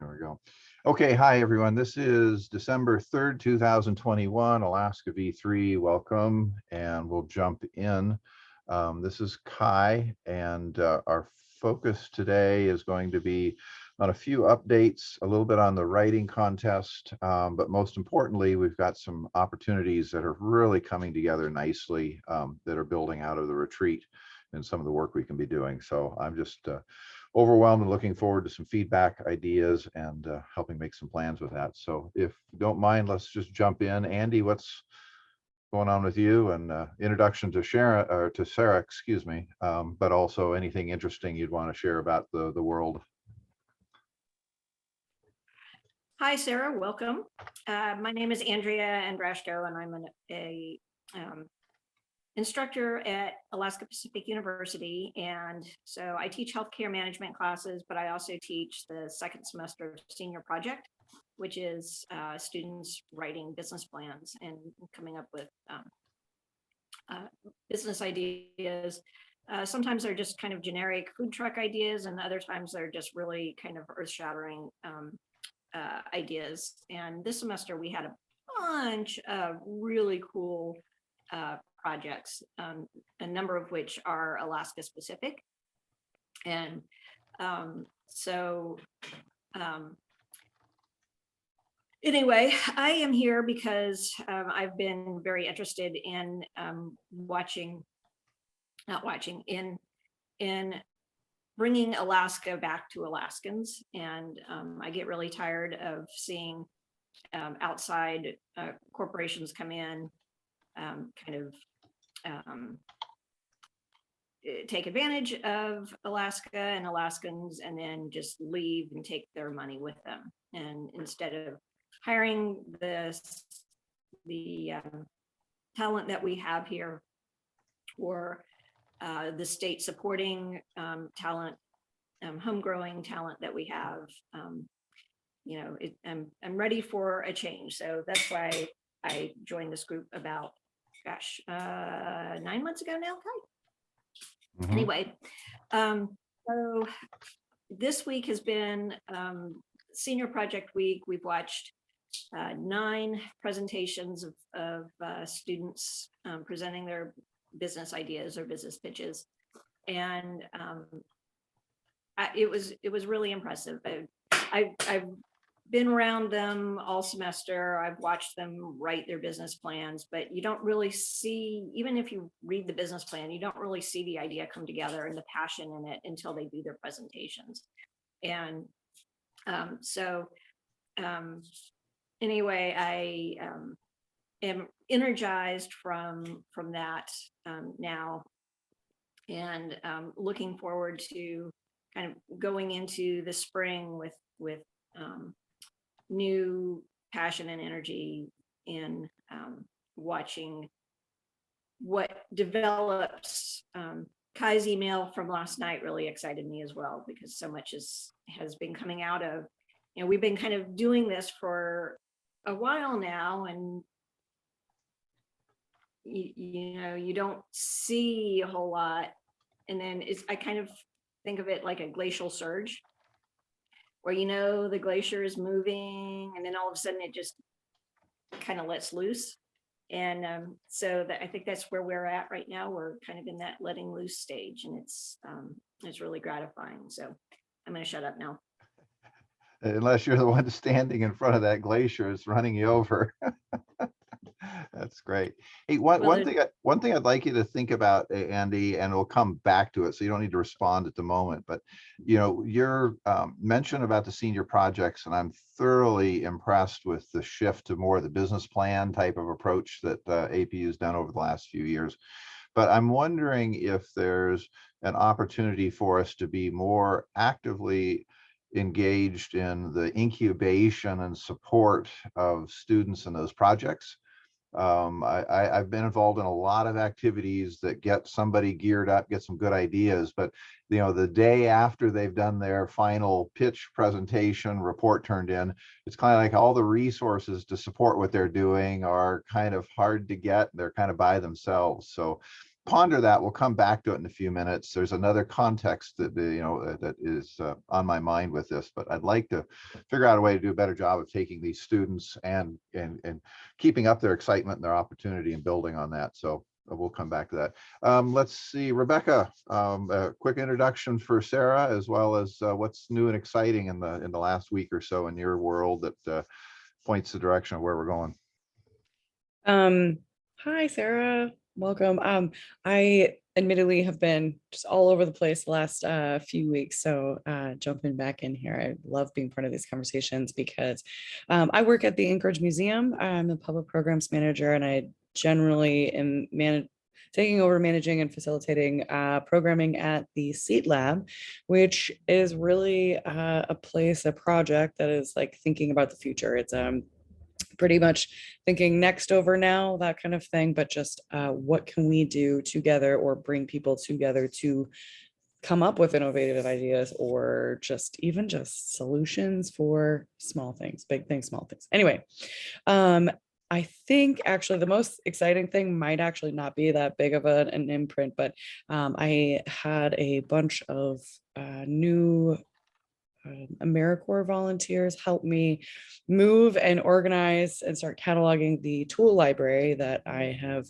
There we go. Okay, hi everyone. This is December 3rd, 2021, Alaska V3. Welcome, and we'll jump in. This is Kai, and our focus today is going to be on a few updates, a little bit on the writing contest, but most importantly, we've got some opportunities that are really coming together nicely that are building out of the retreat and some of the work we can be doing. So I'm just overwhelmed and looking forward to some feedback, ideas, and helping make some plans with that. So if you don't mind, let's just jump in. Andy, what's going on with you? And introduction to Sharon, or to Sarah, excuse me, but also anything interesting you'd want to share about the world. Hi, Sarah, welcome. My name is Andrea Andrashko, and I'm an instructor at Alaska Pacific University. And so I teach healthcare management classes, but I also teach the second semester of senior project, which is students writing business plans and coming up with business ideas. Sometimes they're just kind of generic food truck ideas, and other times they're just really kind of earth-shattering ideas. And this semester we had a bunch of really cool projects, a number of which are Alaska specific. And anyway, I am here because I've been very interested in in bringing Alaska back to Alaskans. And I get really tired of seeing outside corporations come in, take advantage of Alaska and Alaskans, and then just leave and take their money with them. And instead of hiring the talent that we have here, or the state supporting talent, home-growing talent that we have, I'm ready for a change. So that's why I joined this group about, 9 months ago now. Mm-hmm. Anyway, so this week has been senior project week. We've watched 9 presentations of students presenting their business ideas or business pitches, and it was really impressive. I've been around them all semester. I've watched them write their business plans, but you don't really see, even if you read the business plan, you don't really see the idea come together and the passion in it until they do their presentations. And anyway, I am energized from that now, and looking forward to kind of going into the spring with new passion and energy in watching what develops. Kai's email from last night really excited me as well, because so much has been coming out of, we've been kind of doing this for a while now, and you don't see a whole lot, and then I kind of think of it like a glacial surge, where the glacier is moving, and then all of a sudden it just kind of lets loose. And so I think that's where we're at right now. We're kind of in that letting loose stage, and it's really gratifying. So I'm going to shut up now. Unless you're the one standing in front of that glacier, it's running you over. That's great. Hey, one thing I'd like you to think about, Andy, and we'll come back to it, so you don't need to respond at the moment. But your mention about the senior projects, and I'm thoroughly impressed with the shift to more of the business plan type of approach that APU has done over the last few years. But I'm wondering if there's an opportunity for us to be more actively engaged in the incubation and support of students in those projects. I've been involved in a lot of activities that get somebody geared up, get some good ideas, but the day after they've done their final pitch presentation report turned in, it's kind of like all the resources to support what they're doing are kind of hard to get. They're kind of by themselves. So ponder that. We'll come back to it in a few minutes. There's another context that that is on my mind with this, but I'd like to figure out a way to do a better job of taking these students and keeping up their excitement and their opportunity and building on that. So we'll come back to that. Let's see, Rebecca, a quick introduction for Sarah, as well as what's new and exciting in the last week or so in your world that points the direction of where we're going. Hi, Sarah. Welcome. I admittedly have been just all over the place the last few weeks, so jumping back in here, I love being part of these conversations because I work at the Anchorage Museum. I'm the public programs manager, and I generally am taking over managing and facilitating programming at the Seed Lab, which is really a project that is like thinking about the future. It's pretty much thinking next over now, that kind of thing, but just what can we do together or bring people together to come up with innovative ideas, or even just solutions for small things, big things, small things. Anyway, I think actually the most exciting thing might actually not be that big of an imprint, but I had a bunch of new AmeriCorps volunteers help me move and organize and start cataloging the tool library that I have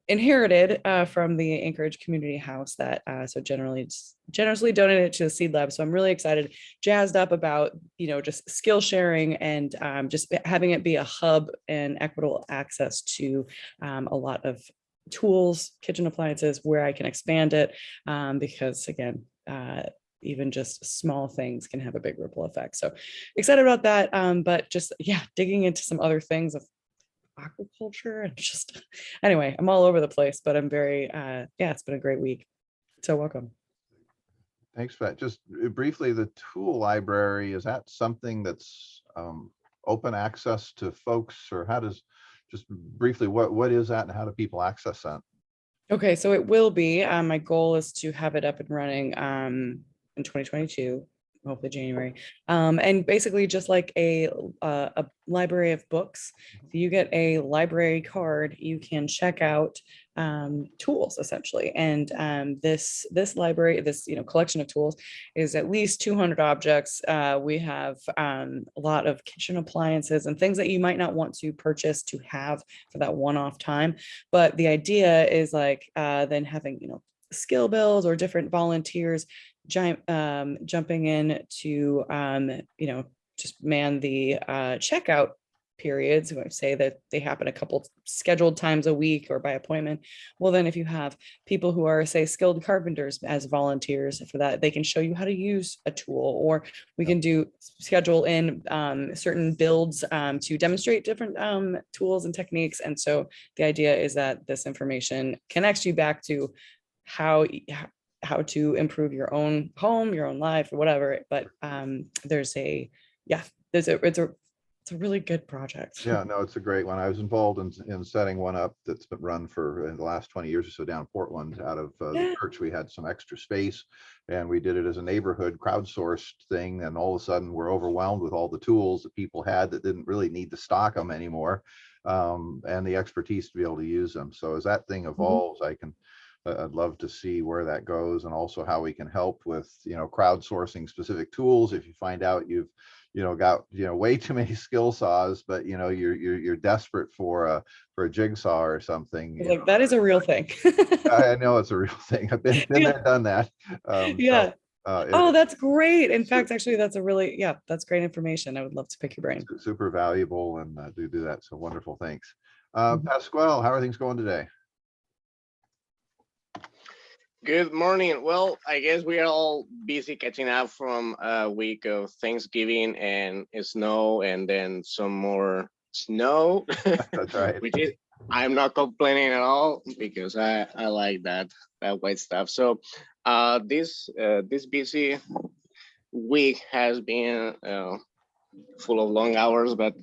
inherited from the Anchorage Community House that so generously donated to the Seed Lab. So I'm really excited, jazzed up about, just skill sharing and just having it be a hub and equitable access to a lot of tools, kitchen appliances, where I can expand it because again, even just small things can have a big ripple effect. So excited about that. But just, digging into some other things of aquaculture and just, anyway, I'm all over the place, but I'm very, it's been a great week. So welcome. Thanks for that. Just briefly, the tool library, is that something that's open access to folks, or how does, just briefly, what is that and how do people access that? Okay, so it will be, my goal is to have it up and running in 2022, hopefully January. And basically just like a library of books. If you get a library card, you can check out tools essentially. And this library, this collection of tools is at least 200 objects. We have a lot of kitchen appliances and things that you might not want to purchase to have for that one-off time. But the idea is like then having skill bills or different volunteers jumping in to just man the checkout periods. I say that they happen a couple scheduled times a week or by appointment. Well, then if you have people who are, say, skilled carpenters as volunteers for that, they can show you how to use a tool, or we can schedule in certain builds to demonstrate different tools and techniques. And so the idea is that this information connects you back to how to improve your own home, your own life, or whatever. But it's a really good project. Yeah, no, it's a great one. I was involved in setting one up that's been run for the last 20 years or so down in Portland. Out of the church, we had some extra space, and we did it as a neighborhood crowdsourced thing. And all of a sudden, we're overwhelmed with all the tools that people had that didn't really need to stock them anymore, and the expertise to be able to use them. So as that thing evolves, I'd love to see where that goes, and also how we can help with crowdsourcing specific tools. If you find out you've got way too many skill saws, but you're desperate for a jigsaw or something. Like that is a real thing. I know it's a real thing. I've been there, done that. Oh, that's great. In fact, actually, that's that's great information. I would love to pick your brain. Super valuable, and do that. So wonderful. Thanks. Pasquale, how are things going today? Good morning. Well, I guess we are all busy catching up from a week of Thanksgiving and snow, and then some more snow. That's right. I'm not complaining at all because I like that white stuff. So this busy week has been full of long hours, but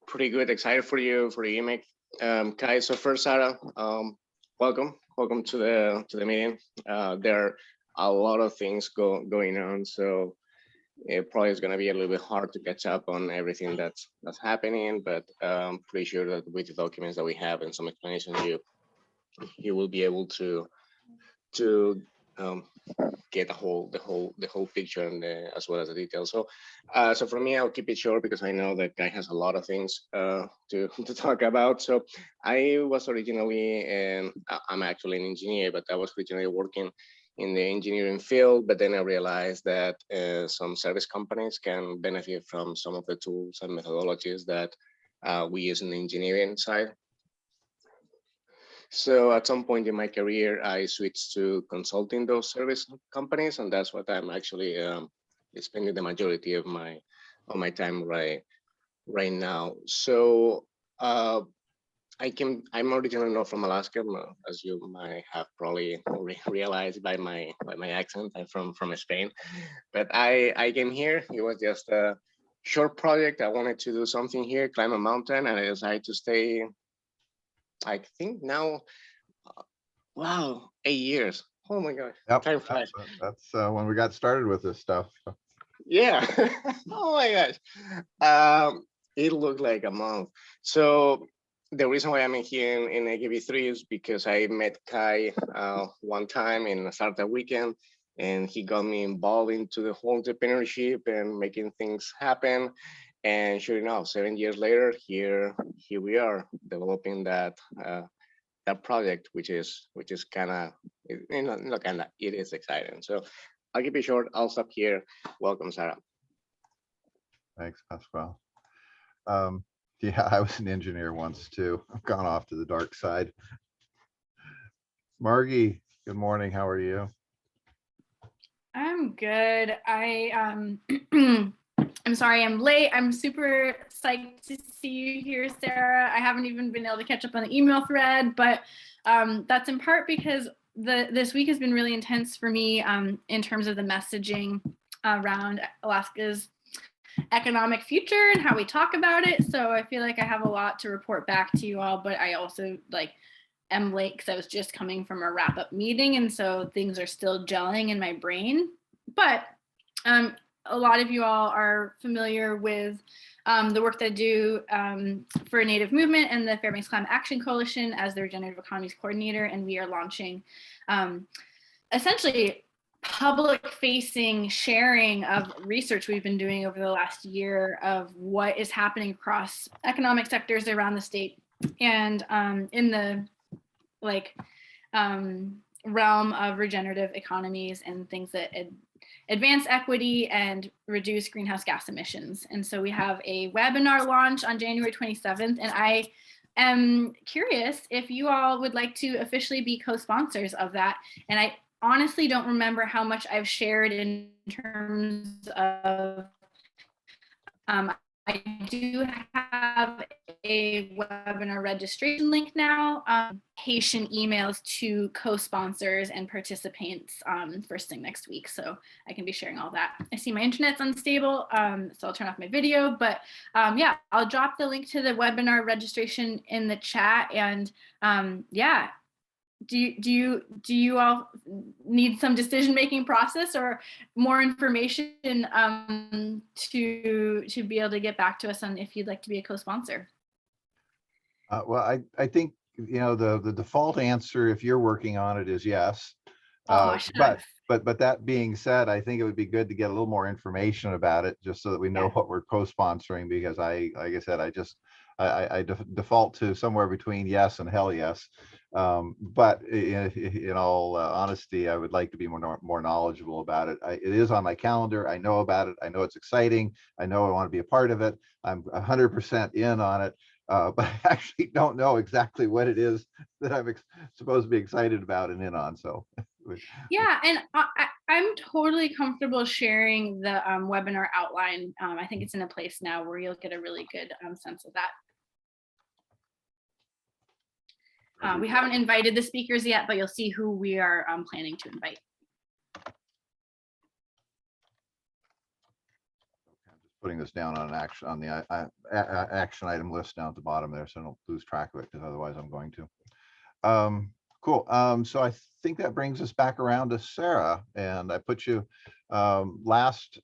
pretty good. Excited for you for the gimmick, guys. So first, Sarah, welcome to the meeting. There are a lot of things going on, so it probably is going to be a little bit hard to catch up on everything that's happening, but I'm pretty sure that with the documents that we have and some explanations, you will be able to get the whole picture and as well as the details. So so for me, I'll keep it short because I know that guy has a lot of things to to talk about. So I was originally, and I'm actually an engineer, but I was originally working in the engineering field, but then I realized that some service companies can benefit from some of the tools and methodologies that we use in the engineering side. So at some point in my career, I switched to consulting those service companies, and that's what I'm actually spending the majority of my time right now. So I'm originally not from Alaska, as you might have probably realized by my accent. I'm from Spain, but I came here. It was just a short project. I wanted to do something here, climb a mountain, and I decided to stay. I think now, wow, 8 years. Oh my gosh, Yep, time flies. that's when we got started with this stuff. Yeah. Oh my gosh. It looked like a month. So the reason why I'm in here in AKV3 is because I met Kai one time in a startup weekend, and he got me involved into the whole entrepreneurship and making things happen. And sure enough, 7 years later, here we are developing that project, which is kind of, not kind of, it is exciting. So I'll keep it short. I'll stop here. Welcome, Sarah. Thanks, Pascal. Yeah, I was an engineer once too. I've gone off to the dark side. Margie, good morning. How are you? I'm good. I'm sorry I'm late. I'm super psyched to see you here, Sarah. I haven't even been able to catch up on the email thread, but that's in part because this week has been really intense for me in terms of the messaging around Alaska's economic future and how we talk about it. So I feel like I have a lot to report back to you all, but I also am late because I was just coming from a wrap-up meeting, and so things are still gelling in my brain. But a lot of you all are familiar with the work that I do for Native Movement and the Fairbanks Climate Action Coalition as the Regenerative Economies Coordinator, and we are launching essentially public-facing sharing of research we've been doing over the last year of what is happening across economic sectors around the state and in the realm of regenerative economies and things that advance equity and reduce greenhouse gas emissions. And so we have a webinar launch on January 27th, and I am curious if you all would like to officially be co-sponsors of that. And I honestly don't remember how much I've shared in terms of I do have a webinar registration link now, patient emails to co-sponsors and participants first thing next week. So I can be sharing all that. I see my internet's unstable, so I'll turn off my video, but yeah, I'll drop the link to the webinar registration in the chat. And yeah, do you all need some decision-making process or more information to be able to get back to us on if you'd like to be a co-sponsor? Well, I think, the default answer, if you're working on it, is yes. Oh, But that being said, I think it would be good to get a little more information about it, just so that we know what we're co-sponsoring, because like I said, I default to somewhere between yes and hell yes. But in all honesty, I would like to be more knowledgeable about it. It is on my calendar. I know about it. I know it's exciting. I know I want to be a part of it. I'm 100% in on it. But I actually don't know exactly what it is that I'm supposed to be excited about and in on. So yeah, and I'm totally comfortable sharing the webinar outline. I think it's in a place now where you'll get a really good sense of that. We haven't invited the speakers yet, but you'll see who we are planning to invite. Putting this down on the action item list down at the bottom there, so I don't lose track of it, because otherwise I'm going to. Cool. So I think that brings us back around to Sarah, and I put you last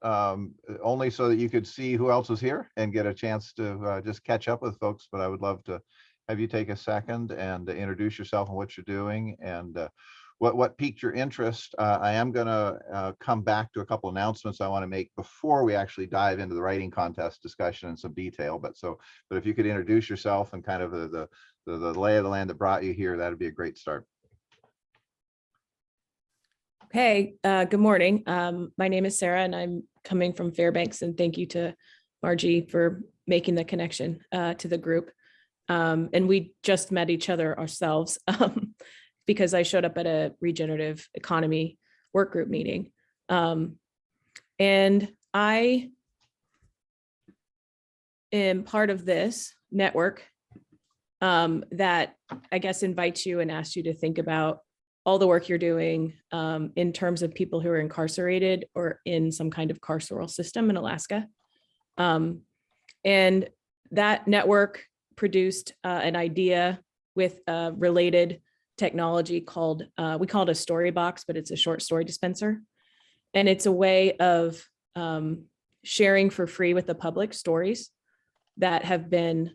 only so that you could see who else was here and get a chance to just catch up with folks. But I would love to have you take a second and introduce yourself and what you're doing and what piqued your interest. I am going to come back to a couple announcements I want to make before we actually dive into the writing contest discussion in some detail. But if you could introduce yourself and kind of the lay of the land that brought you here, that'd be a great start. Okay, good morning. My name is Sarah and I'm coming from Fairbanks, and thank you to Margie for making the connection to the group. And we just met each other ourselves because I showed up at a regenerative economy work group meeting. And I am part of this network that I guess invites you and asks you to think about all the work you're doing in terms of people who are incarcerated or in some kind of carceral system in Alaska. And that network produced an idea with a related technology called, we call it a story box, but it's a short story dispenser. And it's a way of sharing for free with the public stories that have been,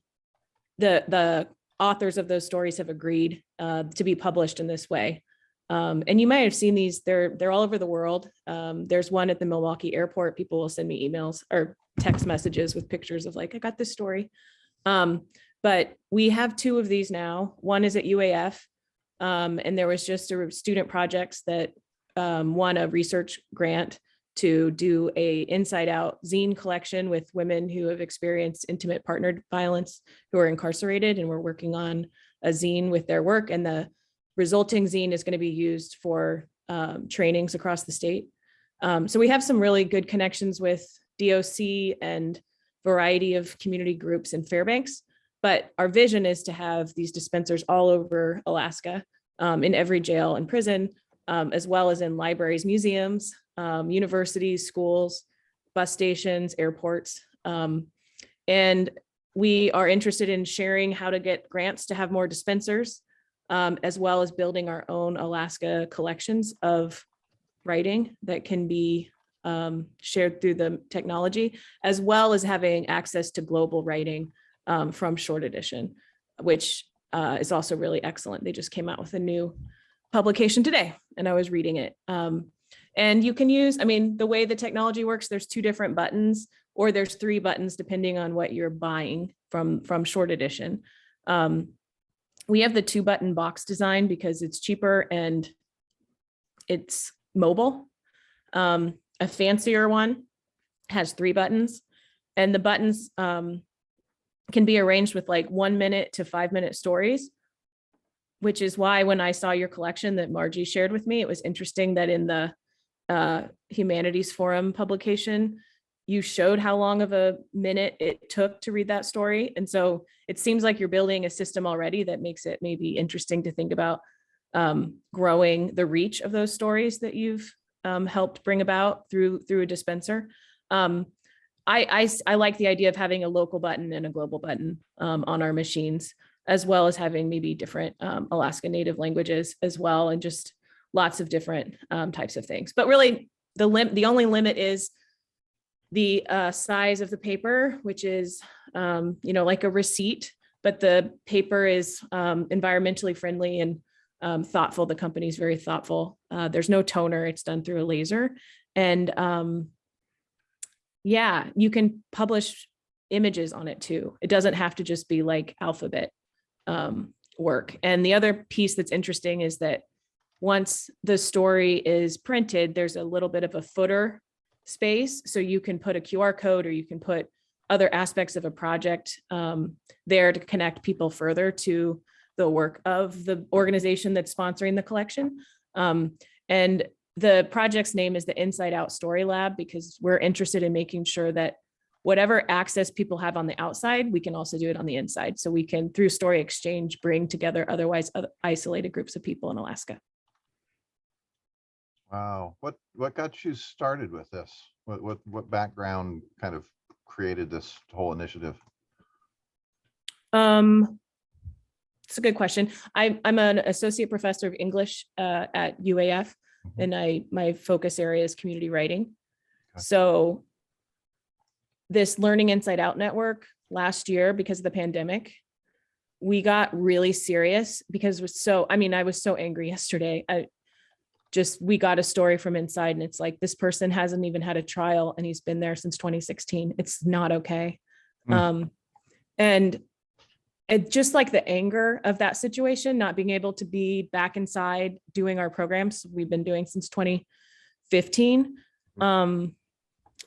the authors of those stories have agreed to be published in this way. And you might have seen these, they're all over the world. There's one at the Milwaukee airport. People will send me emails or text messages with pictures of like, I got this story. But we have 2 of these now. One is at UAF. And there was just a student projects that won a research grant to do a inside out zine collection with women who have experienced intimate partner violence who are incarcerated. And we're working on a zine with their work. And the resulting zine is going to be used for trainings across the state. So we have some really good connections with DOC and variety of community groups in Fairbanks. But our vision is to have these dispensers all over Alaska, in every jail and prison, as well as in libraries, museums, universities, schools, bus stations, airports. And we are interested in sharing how to get grants to have more dispensers, as well as building our own Alaska collections of writing that can be shared through the technology, as well as having access to global writing from Short Edition, which is also really excellent. They just came out with a new publication today and I was reading it. And you can use, I mean, the way the technology works, there's 2 different buttons, or there's 3 buttons depending on what you're buying from Short Edition. We have the 2-button box design because it's cheaper and it's mobile. A fancier one has 3 buttons, and the buttons can be arranged with like 1-minute to 5-minute stories, which is why when I saw your collection that Margie shared with me, it was interesting that in the Humanities Forum publication, you showed how long of a minute it took to read that story. And so it seems like you're building a system already that makes it maybe interesting to think about growing the reach of those stories that you've helped bring about through a dispenser. I like the idea of having a local button and a global button on our machines, as well as having maybe different Alaska Native languages as well, and just lots of different types of things. But really, the only limit is the size of the paper, which is like a receipt, but the paper is environmentally friendly and thoughtful. The company is very thoughtful. There's no toner; it's done through a laser, and yeah, you can publish images on it too. It doesn't have to just be like alphabet work. And the other piece that's interesting is that once the story is printed, there's a little bit of a footer space. So you can put a QR code, or you can put other aspects of a project there to connect people further to the work of the organization that's sponsoring the collection. And the project's name is the Inside Out Story Lab, because we're interested in making sure that whatever access people have on the outside, we can also do it on the inside. So we can, through story exchange, bring together otherwise isolated groups of people in Alaska. Wow. What got you started with this? What background kind of created this whole initiative? It's a good question. I'm an associate professor of English at UAF, and my focus area is community writing. Okay. So this Learning Inside Out network last year, because of the pandemic, we got really serious because it was so, I mean, I was so angry yesterday. We got a story from inside and it's like, this person hasn't even had a trial and he's been there since 2016. It's not okay. And it just like the anger of that situation, not being able to be back inside doing our programs we've been doing since 2015.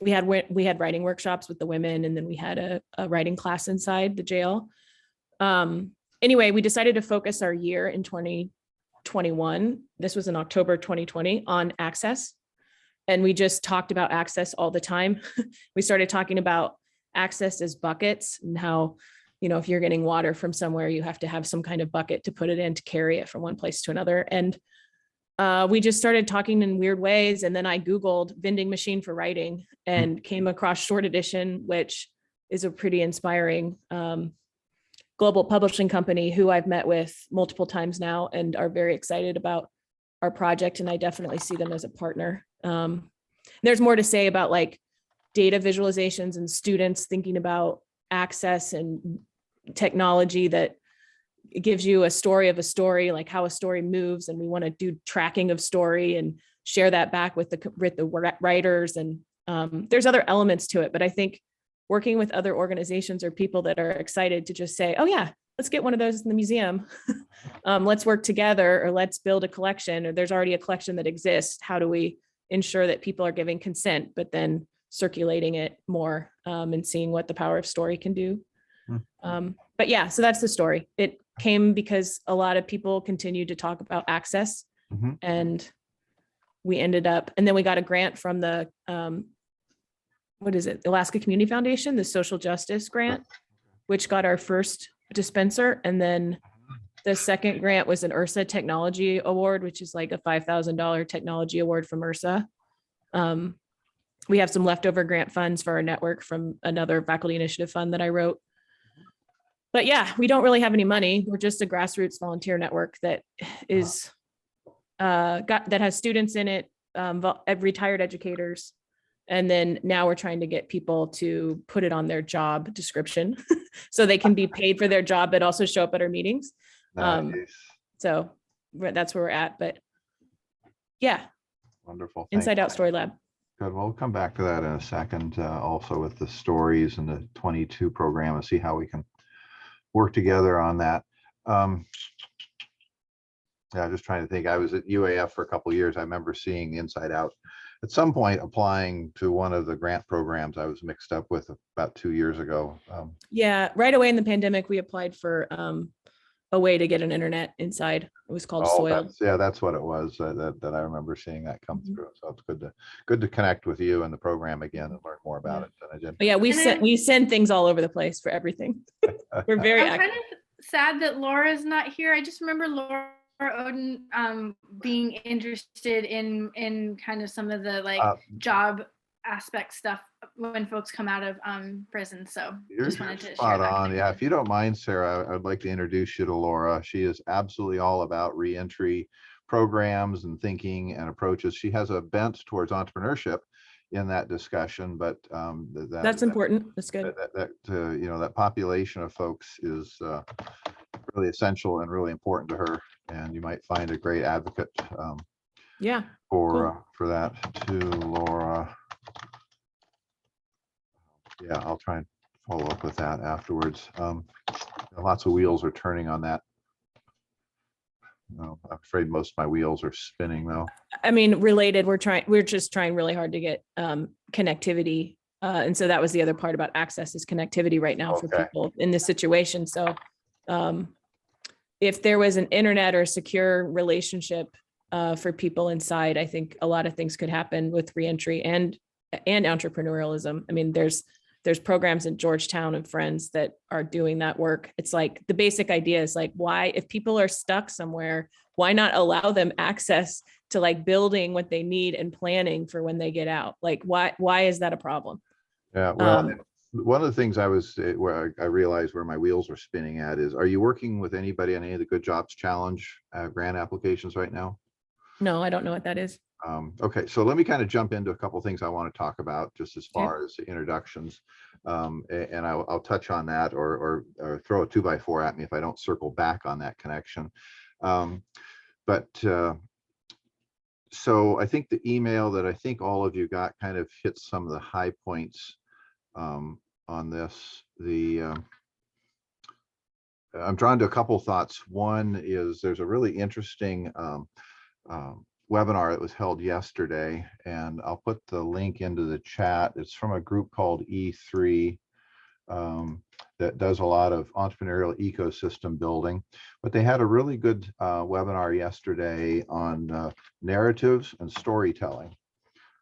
We had writing workshops with the women, and then we had a writing class inside the jail. Anyway, we decided to focus our year in 2021. This was in October 2020 on access. And we just talked about access all the time. We started talking about access as buckets and how, you know, if you're getting water from somewhere, you have to have some kind of bucket to put it in to carry it from one place to another. And we just started talking in weird ways. And then I Googled vending machine for writing and came across Short Edition, which is a pretty inspiring global publishing company who I've met with multiple times now and are very excited about our project. And I definitely see them as a partner. There's more to say about like data visualizations and students thinking about access and technology that it gives you a story of a story, like how a story moves. And we want to do tracking of story and share that back with the writers. And there's other elements to it, but I think working with other organizations or people that are excited to just say, oh yeah, let's get one of those in the museum. Let's work together, or let's build a collection, or there's already a collection that exists. How do we ensure that people are giving consent, but then circulating it more and seeing what the power of story can do. But yeah, so that's the story. It came because a lot of people continued to talk about access, and we ended up, and then we got a grant from the, what is it? Alaska Community Foundation, the social justice grant, which got our first dispenser. And then the second grant was an URSA technology award, which is like a $5,000 technology award from URSA. We have some leftover grant funds for our network from another faculty initiative fund that I wrote. But yeah, we don't really have any money. We're just a grassroots volunteer network that is that has students in it, retired educators. And then now we're trying to get people to put it on their job description so they can be paid for their job, but also show up at our meetings. Nice. So that's where we're at. But yeah. Wonderful. Inside Out Story Lab. Good. Well, we'll come back to that in a second, also with the stories and the 22 program, and see how we can work together on that. Yeah, just trying to think. I was at UAF for a couple of years. I remember seeing Inside Out at some point applying to one of the grant programs I was mixed up with about 2 years ago. Yeah, right away in the pandemic, we applied for a way to get an internet inside. It was called Soil. That's what it was that I remember seeing that come through. So it's good to connect with you and the program again and learn more about it than I did. But yeah, we send things all over the place for everything. We're very I'm active. kind of sad that Laura's not here. I just remember Laura Oden being interested in kind of some of the like job aspect stuff when folks come out of prison. So just wanted to spot share that. on. Yeah, if you don't mind, Sarah, I'd like to introduce you to Laura. She is absolutely all about reentry programs and thinking and approaches. She has a bent towards entrepreneurship in that discussion, but that's important. That's good. That population of folks is really essential and really important to her, and you might find a great advocate for that too, Laura. Yeah, I'll try and follow up with that afterwards. Lots of wheels are turning on that. No, I'm afraid most of my wheels are spinning though. I mean, related, we're just trying really hard to get connectivity. And so that was the other part about access is connectivity right now for people in this situation. So if there was an internet or secure relationship for people inside, I think a lot of things could happen with reentry and entrepreneurialism. I mean, there's programs in Georgetown and Friends that are doing that work. It's like the basic idea is like, why, if people are stuck somewhere, why not allow them access to like building what they need and planning for when they get out? Like, why is that a problem? Yeah, well, one of the things where I realized where my wheels are spinning at is, are you working with anybody on any of the Good Jobs Challenge grant applications right now? No, I don't know what that is. Okay, so let me kind of jump into a couple things I want to talk about just as far as the introductions. And I'll touch on that or throw a 2x4 at me if I don't circle back on that connection. But so I think the email that I think all of you got kind of hits some of the high points on this. I'm drawn to a couple thoughts. One is there's a really interesting webinar that was held yesterday, and I'll put the link into the chat. It's from a group called E3 that does a lot of entrepreneurial ecosystem building. But they had a really good webinar yesterday on narratives and storytelling.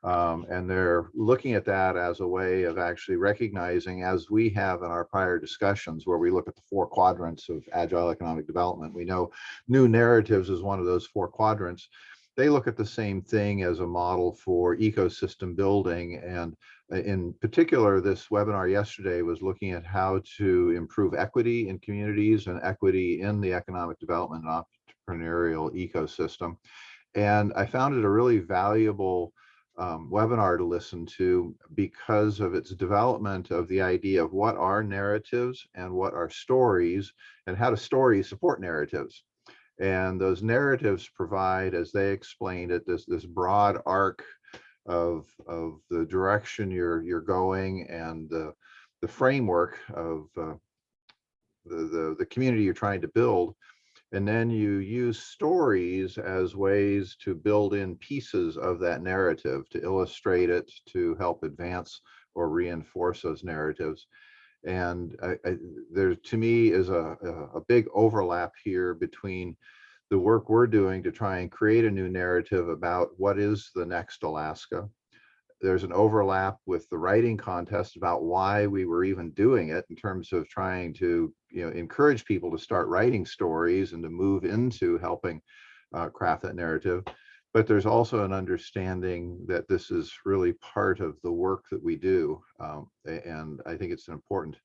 And they're looking at that as a way of actually recognizing, as we have in our prior discussions, where we look at the 4 quadrants of agile economic development. We know new narratives is one of those 4 quadrants. They look at the same thing as a model for ecosystem building. And in particular, this webinar yesterday was looking at how to improve equity in communities and equity in the economic development and entrepreneurial ecosystem. And I found it a really valuable webinar to listen to because of its development of the idea of what are narratives and what are stories, and how do stories support narratives. And those narratives provide, as they explained it, this broad arc of the direction you're going, and the framework of the community you're trying to build. And then you use stories as ways to build in pieces of that narrative, to illustrate it, to help advance or reinforce those narratives. And there, to me, is a big overlap here between the work we're doing to try and create a new narrative about what is the next Alaska. There's an overlap with the writing contest about why we were even doing it, in terms of trying to encourage people to start writing stories and to move into helping craft that narrative. But there's also an understanding that this is really part of the work that we do. And I think it's an important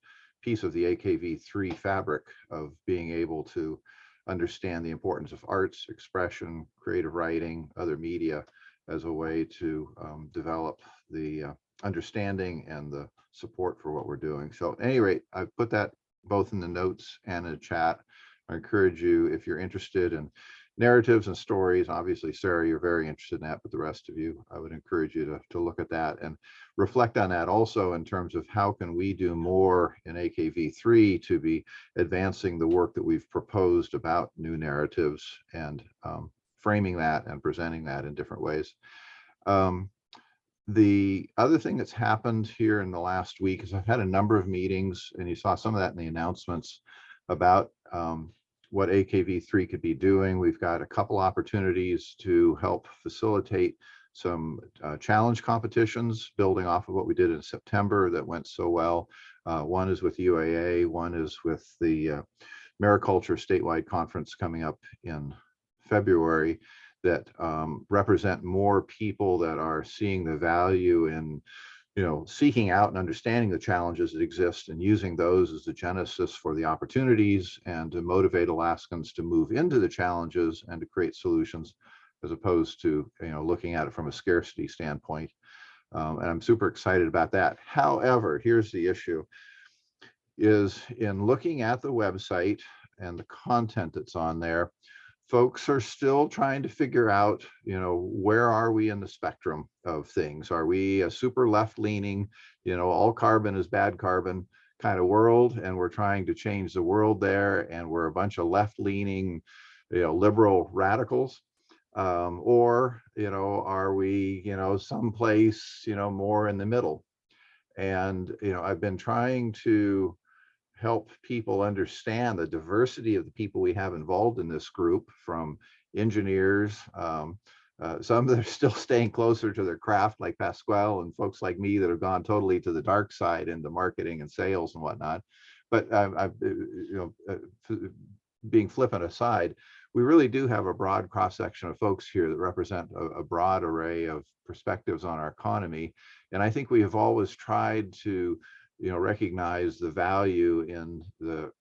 piece of the AKV3 fabric of being able to understand the importance of arts, expression, creative writing, other media, as a way to develop the understanding and the support for what we're doing. So at any rate, I've put that both in the notes and in the chat. I encourage you, if you're interested in narratives and stories, obviously, Sarah, you're very interested in that, but the rest of you, I would encourage you to look at that and reflect on that also, in terms of how can we do more in AKV3 to be advancing the work that we've proposed about new narratives, and framing that and presenting that in different ways. The other thing that's happened here in the last week is I've had a number of meetings, and you saw some of that in the announcements, about what AKV3 could be doing. We've got a couple opportunities to help facilitate some challenge competitions, building off of what we did in September that went so well. One is with UAA, one is with the Mariculture statewide conference coming up in February, that represent more people that are seeing the value in seeking out and understanding the challenges that exist, and using those as the genesis for the opportunities, and to motivate Alaskans to move into the challenges and to create solutions, as opposed to looking at it from a scarcity standpoint. And I'm super excited about that. However, here's the issue, is in looking at the website and the content that's on there, folks are still trying to figure out, where are we in the spectrum of things? Are we a super left-leaning, all carbon is bad carbon kind of world, and we're trying to change the world there, and we're a bunch of left-leaning, liberal radicals? Or, are we, someplace, more in the middle? And, I've been trying to help people understand the diversity of the people we have involved in this group, from engineers, some that are still staying closer to their craft, like Pasquale, and folks like me that have gone totally to the dark side into marketing and sales and whatnot. But being flippant aside, we really do have a broad cross-section of folks here that represent a broad array of perspectives on our economy. And I think we have always tried to recognize the value in the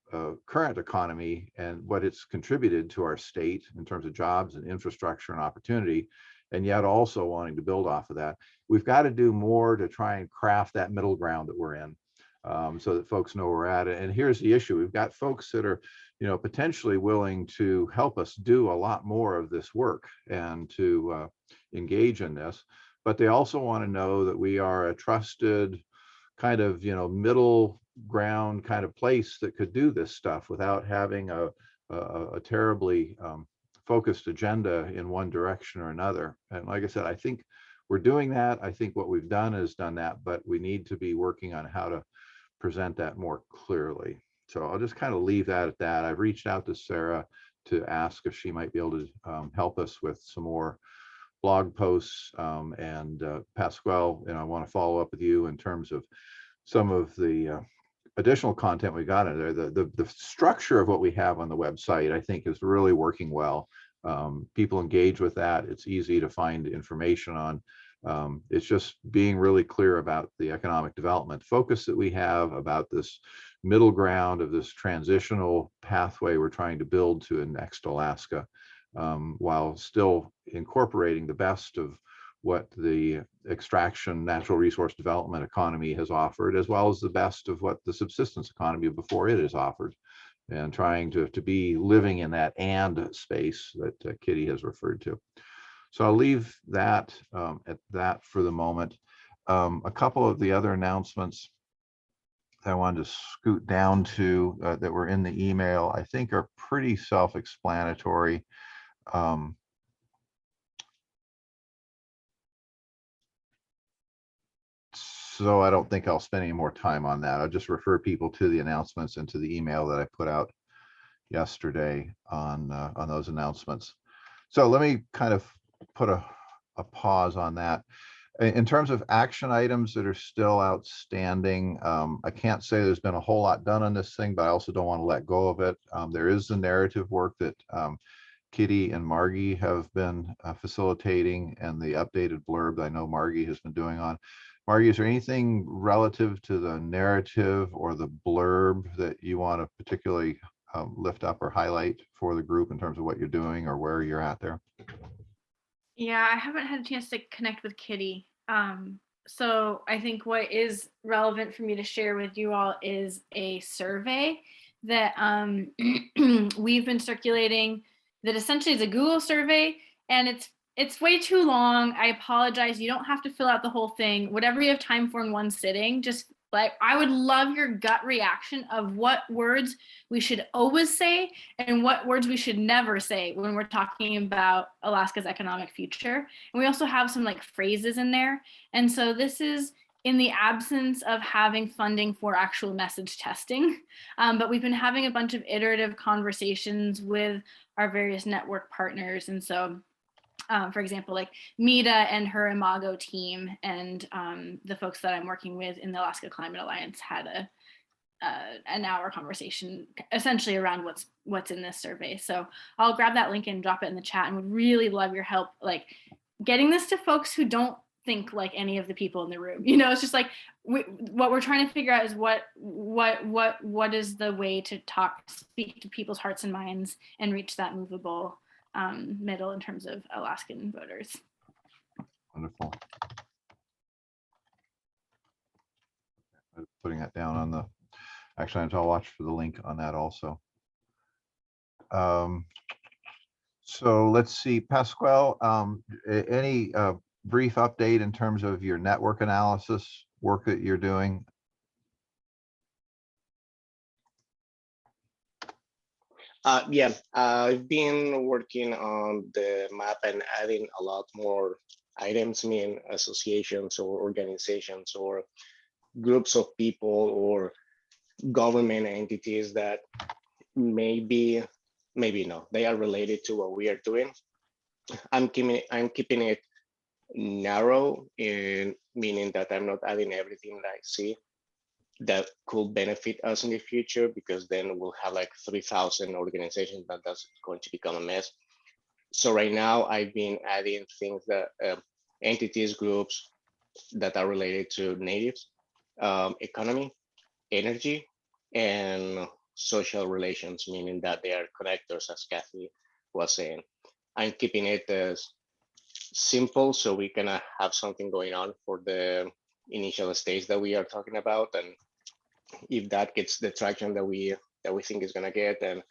current economy and what it's contributed to our state in terms of jobs and infrastructure and opportunity, and yet also wanting to build off of that. We've got to do more to try and craft that middle ground that we're in, so that folks know where we're at. And here's the issue: we've got folks that are, potentially willing to help us do a lot more of this work and to engage in this, but they also want to know that we are a trusted kind of, middle ground kind of place that could do this stuff without having a terribly focused agenda in one direction or another. And like I said, I think we're doing that. I think what we've done is done that, but we need to be working on how to present that more clearly. So I'll just kind of leave that at that. I've reached out to Sarah to ask if she might be able to help us with some more blog posts, and Pasquale, I want to follow up with you in terms of some of the additional content we got in there. The structure of what we have on the website, I think, is really working well. People engage with that. It's easy to find information on. It's just being really clear about the economic development focus that we have, about this middle ground of this transitional pathway we're trying to build to a next Alaska, while still incorporating the best of what the extraction natural resource development economy has offered, as well as the best of what the subsistence economy before it has offered, and trying to be living in that and space that Kitty has referred to. So I'll leave that at that for the moment. A couple of the other announcements I wanted to scoot down to that were in the email, I think are pretty self-explanatory. So I don't think I'll spend any more time on that. I'll just refer people to the announcements and to the email that I put out yesterday on those announcements. So let me kind of put a pause on that. In terms of action items that are still outstanding, I can't say there's been a whole lot done on this thing, but I also don't want to let go of it. There is the narrative work that Kitty and Margie have been facilitating, and the updated blurb that I know Margie has been doing on. Margie, is there anything relative to the narrative or the blurb that you want to particularly lift up or highlight for the group in terms of what you're doing or where you're at there? Yeah, I haven't had a chance to connect with Kitty. So I think what is relevant for me to share with you all is a survey that we've been circulating that essentially is a Google survey, and it's way too long. I apologize. You don't have to fill out the whole thing. Whatever you have time for in one sitting, just like, I would love your gut reaction of what words we should always say and what words we should never say when we're talking about Alaska's economic future. And we also have some like phrases in there. And so this is in the absence of having funding for actual message testing. But we've been having a bunch of iterative conversations with our various network partners. And so for example, like Mita and her Imago team and the folks that I'm working with in the Alaska Climate Alliance had an hour conversation essentially around what's in this survey. So I'll grab that link and drop it in the chat, and would really love your help, like getting this to folks who don't think like any of the people in the room. It's just like what we're trying to figure out is what is the way to speak to people's hearts and minds and reach that movable middle in terms of Alaskan voters. Wonderful. I'm putting that down on the, actually I'll watch for the link on that also. So let's see, Pasquale, any brief update in terms of your network analysis work that you're doing? Yeah, I've been working on the map and adding a lot more items, associations or organizations or groups of people or government entities that maybe no, they are related to what we are doing. I'm keeping it narrow, in meaning that I'm not adding everything that I see that could benefit us in the future, because then we'll have like 3,000 organizations, that's going to become a mess. So right now I've been adding things that entities, groups that are related to natives, economy, energy, and social relations, meaning that they are connectors, as Kathy was saying. I'm keeping it as simple, so we can have something going on for the initial stage that we are talking about. And if that gets the traction that we think is gonna get, and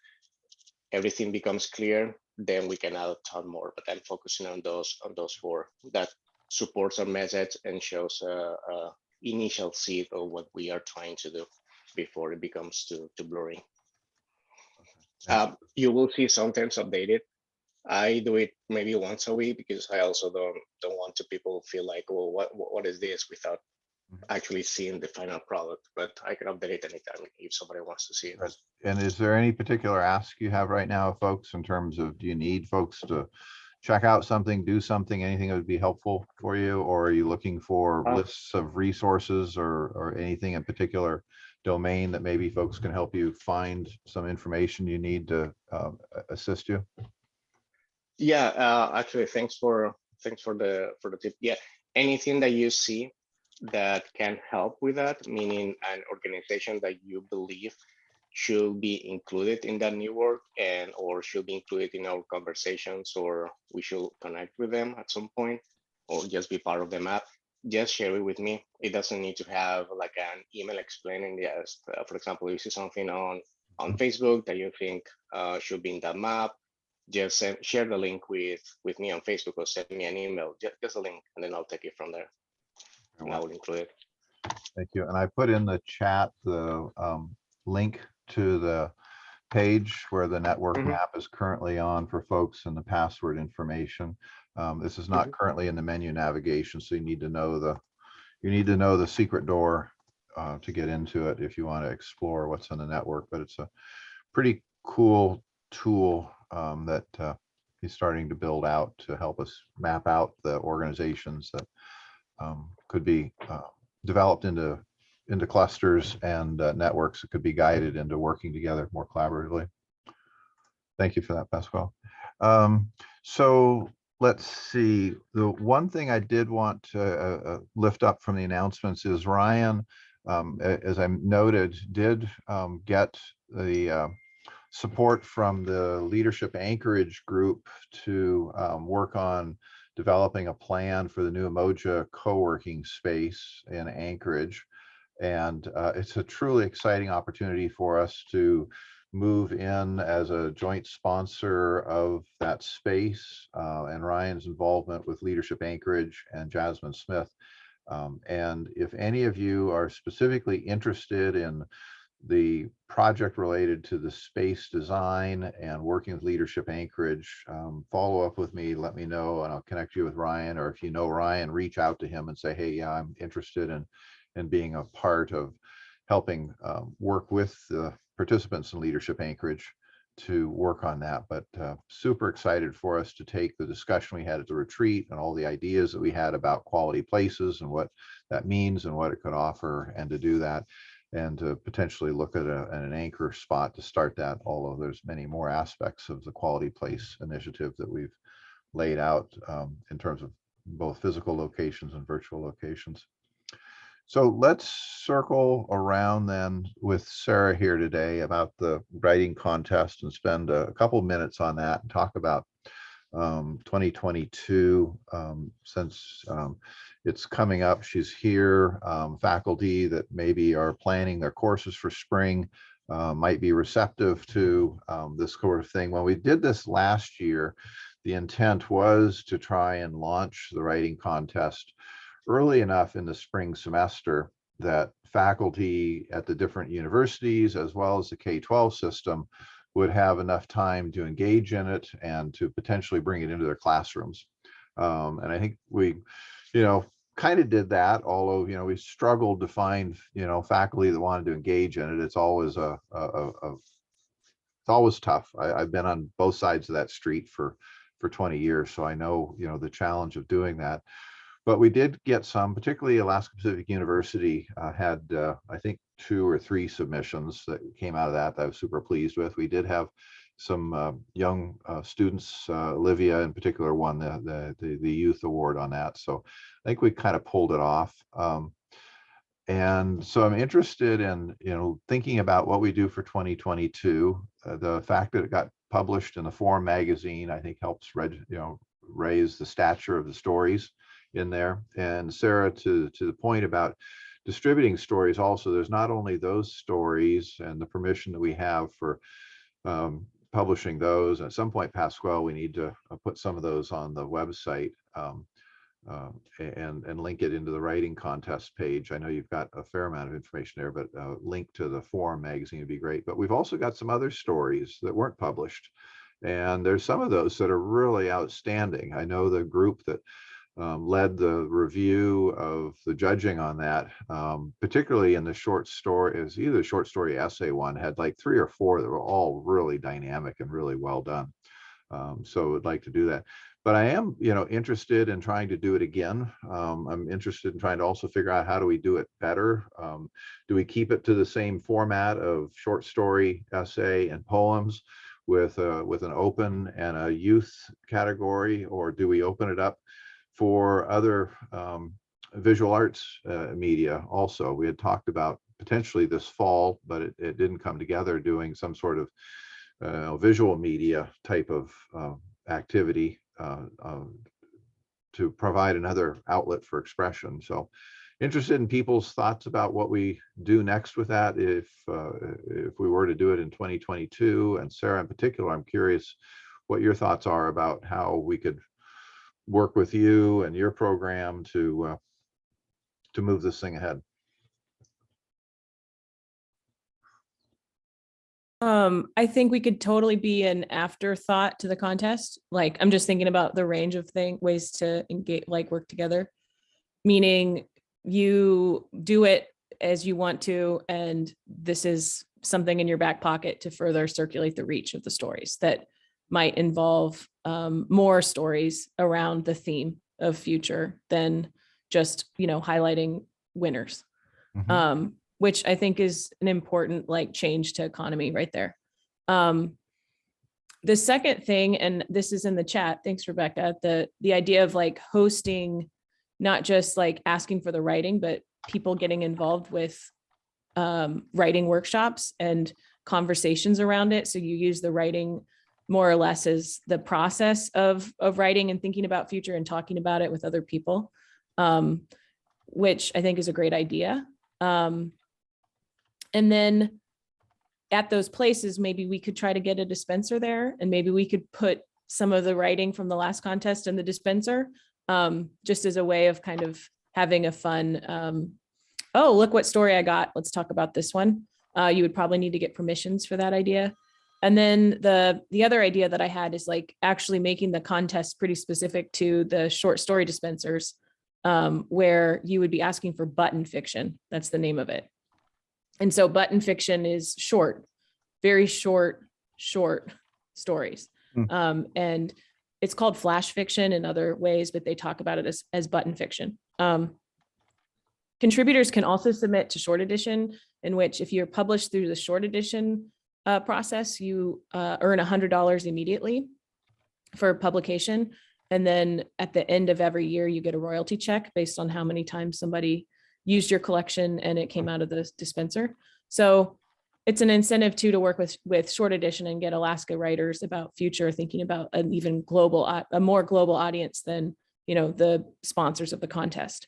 everything becomes clear, then we can add a ton more. But I'm focusing on those four that supports our message and shows a initial seed of what we are trying to do before it becomes too blurry. You will see sometimes updated. I do it maybe once a week because I also don't want to people feel like, well, what is this, without actually seeing the final product. But I can update it anytime if somebody wants to see it. Right. And is there any particular ask you have right now, folks, in terms of, do you need folks to check out something, do something, anything that would be helpful for you? Or are you looking for lists of resources or anything in particular domain that maybe folks can help you find some information you need to assist you? Yeah, actually, thanks for the tip. Yeah, anything that you see that can help with that, meaning an organization that you believe should be included in that new work, and or should be included in our conversations, or we should connect with them at some point, or just be part of the map, just share it with me. It doesn't need to have like an email explaining. Yes, for example, you see something on Facebook that you think should be in that map, just share the link with me on Facebook, or send me an email, just a link, and then I'll take it from there. And I will include it. Thank you. And I put in the chat the link to the page where the network map is currently on for folks, and the password information. This is not currently in the menu navigation, so you need to know the secret door to get into it if you want to explore what's in the network. But it's a pretty cool tool that he's starting to build out to help us map out the organizations that could be developed into clusters and networks that could be guided into working together more collaboratively. Thank you for that, Pascual. So let's see. The one thing I did want to lift up from the announcements is Ryan, as I noted, did get the support from the Leadership Anchorage group to work on developing a plan for the new Umoja co-working space in Anchorage. And it's a truly exciting opportunity for us to move in as a joint sponsor of that space, and Ryan's involvement with Leadership Anchorage and Jasmine Smith. And if any of you are specifically interested in the project related to the space design and working with Leadership Anchorage, follow up with me, let me know, and I'll connect you with Ryan. Or if you know Ryan, reach out to him and say, hey, yeah, I'm interested in being a part of helping work with the participants in Leadership Anchorage to work on that. But super excited for us to take the discussion we had at the retreat and all the ideas that we had about quality places and what that means and what it could offer, and to do that, and to potentially look at an anchor spot to start that, although there's many more aspects of the quality place initiative that we've laid out in terms of both physical locations and virtual locations. So let's circle around then with Sarah here today about the writing contest and spend a couple minutes on that and talk about 2022, since it's coming up. She's here. Faculty that maybe are planning their courses for spring might be receptive to this sort of thing. When we did this last year, the intent was to try and launch the writing contest early enough in the spring semester that faculty at the different universities, as well as the K-12 system, would have enough time to engage in it and to potentially bring it into their classrooms. And I think we, kind of did that, although, we struggled to find, faculty that wanted to engage in it. It's always it's always tough. I've been on both sides of that street for 20 years, so I know, the challenge of doing that. But we did get some, particularly Alaska Pacific University had, I think, 2 or 3 submissions that came out of that I was super pleased with. We did have some young students, Olivia in particular won the youth award on that. So I think we kind of pulled it off. And so I'm interested in, thinking about what we do for 2022. The fact that it got published in the Forum magazine, I think helps raise the stature of the stories in there. And Sarah, to the point about distributing stories also, there's not only those stories and the permission that we have for publishing those. At some point, Pasquale, we need to put some of those on the website and link it into the writing contest page. I know you've got a fair amount of information there, but link to the Forum magazine would be great. But we've also got some other stories that weren't published. And there's some of those that are really outstanding. I know the group that led the review of the judging on that, particularly in the short story, is either the short story essay one, had like 3 or 4 that were all really dynamic and really well done. So I'd like to do that. But I am, interested in trying to do it again. I'm interested in trying to also figure out how do we do it better. Do we keep it to the same format of short story, essay, and poems with an open and a youth category, or do we open it up for other visual arts media also? We had talked about potentially this fall, but it didn't come together, doing some sort of visual media type of activity to provide another outlet for expression. So interested in people's thoughts about what we do next with that, if we were to do it in 2022. And Sarah in particular, I'm curious what your thoughts are about how we could work with you and your program to move this thing ahead. I think we could totally be an afterthought to the contest. Like, I'm just thinking about the range of ways to engage, like work together, meaning you do it as you want to, and this is something in your back pocket to further circulate the reach of the stories that might involve more stories around the theme of future than just, highlighting winners. Mm-hmm. Which I think is an important change to economy right there. The second thing, and this is in the chat, thanks Rebecca, the idea of hosting, not just asking for the writing, but people getting involved with writing workshops and conversations around it. So you use the writing more or less as the process of writing and thinking about future and talking about it with other people, which I think is a great idea. And then at those places, maybe we could try to get a dispenser there, and maybe we could put some of the writing from the last contest in the dispenser, just as a way of kind of having a fun, oh, look what story I got. Let's talk about this one. You would probably need to get permissions for that idea. And then the other idea that I had is actually making the contest pretty specific to the short story dispensers, where you would be asking for button fiction. That's the name of it. And so button fiction is short, very short stories. And it's called flash fiction in other ways, but they talk about it as button fiction. Contributors can also submit to short edition, in which if you're published through the short edition process, you earn $100 immediately for publication. And then at the end of every year, you get a royalty check based on how many times somebody used your collection and it came out of the dispenser. So it's an incentive too to work with short edition and get Alaska writers about future, thinking about an even global, a more global audience than the sponsors of the contest.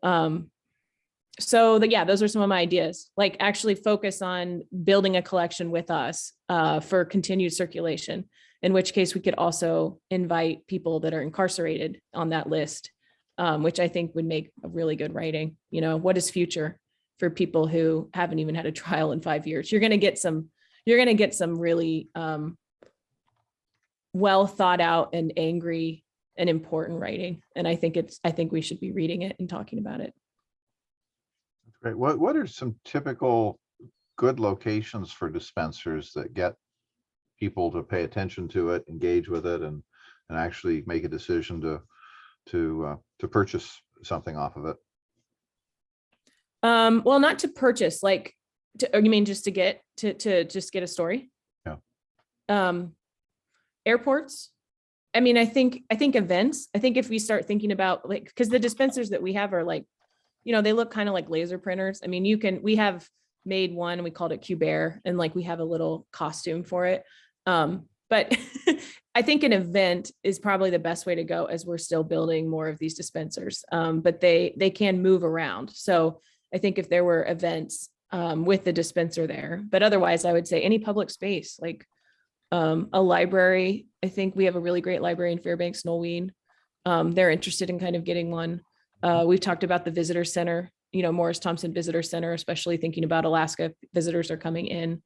So those are some of my ideas. Actually focus on building a collection with us for continued circulation. In which case we could also invite people that are incarcerated on that list. Which I think would make a really good writing. What is future for people who haven't even had a trial in 5 years? You're going to get some really well thought out and angry and important writing. And I think we should be reading it and talking about it. That's great. What are some typical good locations for dispensers that get people to pay attention to it, engage with it, and actually make a decision to purchase something off of it? Well, not to purchase, you mean just to get a story? Yeah. Airports. I mean, I think events. I think if we start thinking about because the dispensers that we have are they look kind of like laser printers. I mean, we have made one, we called it Cubair, and we have a little costume for it. But I think an event is probably the best way to go as we're still building more of these dispensers. But they can move around. So I think if there were events with the dispenser there, but otherwise I would say any public space, like a library. I think we have a really great library in Fairbanks, Nolween. They're interested in kind of getting one. We've talked about the visitor center, Morris Thompson Visitor Center, especially thinking about Alaska visitors are coming in.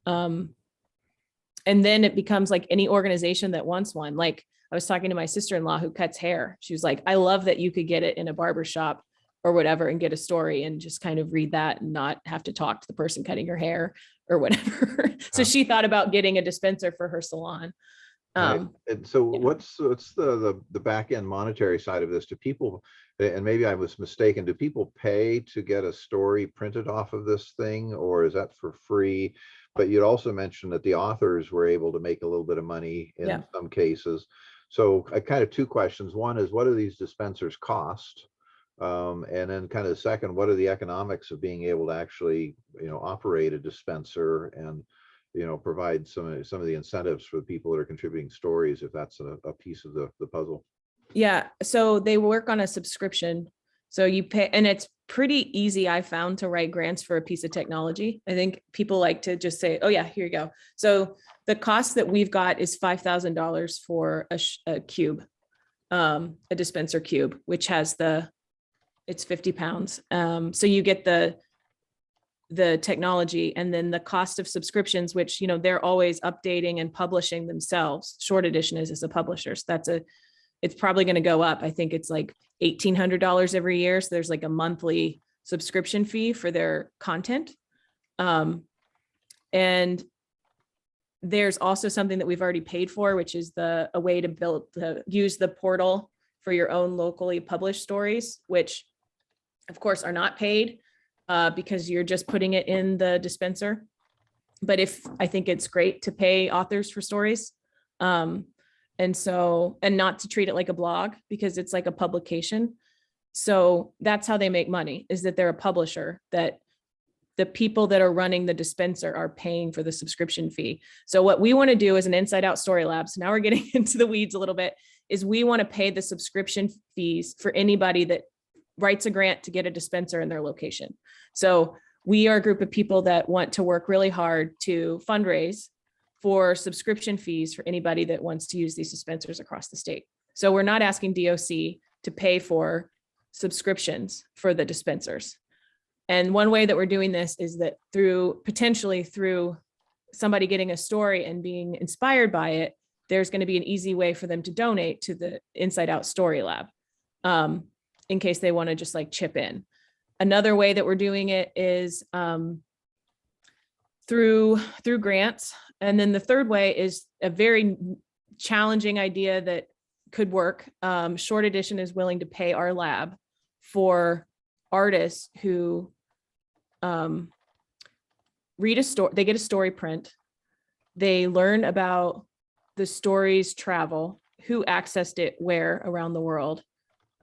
And then it becomes like any organization that wants one. Like I was talking to my sister-in-law who cuts hair. She was like, I love that you could get it in a barber shop or whatever and get a story and just kind of read that and not have to talk to the person cutting your hair or whatever. So she thought about getting a dispenser for her salon. Right. And so yeah. what's the back end monetary side of this? Do people, and maybe I was mistaken, do people pay to get a story printed off of this thing, or is that for free? But you'd also mentioned that the authors were able to make a little bit of money in some cases. So I kind of two questions. One is, what do these dispensers cost? And then kind of the second, what are the economics of being able to actually, operate a dispenser and, provide some of the incentives for the people that are contributing stories, if that's a piece of the puzzle? Yeah. So they work on a subscription. So you pay, and it's pretty easy, I found, to write grants for a piece of technology. I think people like to just say, oh yeah, here you go. So the cost that we've got is $5,000 for a cube, a dispenser cube, which has it's 50 pounds. So you get the technology, and then the cost of subscriptions, which, they're always updating and publishing themselves. Short Edition is as a publisher. So it's probably going to go up. I think it's like $1,800 every year. So there's like a monthly subscription fee for their content. And there's also something that we've already paid for, which is a way to use the portal for your own locally published stories, which of course are not paid because you're just putting it in the dispenser. But I think it's great to pay authors for stories. And not to treat it like a blog, because it's like a publication. So that's how they make money, is that they're a publisher, that the people that are running the dispenser are paying for the subscription fee. So what we want to do as an Inside Out Story Lab, so now we're getting into the weeds a little bit, is we want to pay the subscription fees for anybody that writes a grant to get a dispenser in their location. So we are a group of people that want to work really hard to fundraise for subscription fees for anybody that wants to use these dispensers across the state. So we're not asking DOC to pay for subscriptions for the dispensers. And one way that we're doing this is that potentially through somebody getting a story and being inspired by it, there's going to be an easy way for them to donate to the Inside Out Story Lab in case they want to just like chip in. Another way that we're doing it is through grants. And then the third way is a very challenging idea that could work. Short Edition is willing to pay our lab for artists who read a story, they get a story print, they learn about the story's travel, who accessed it where around the world,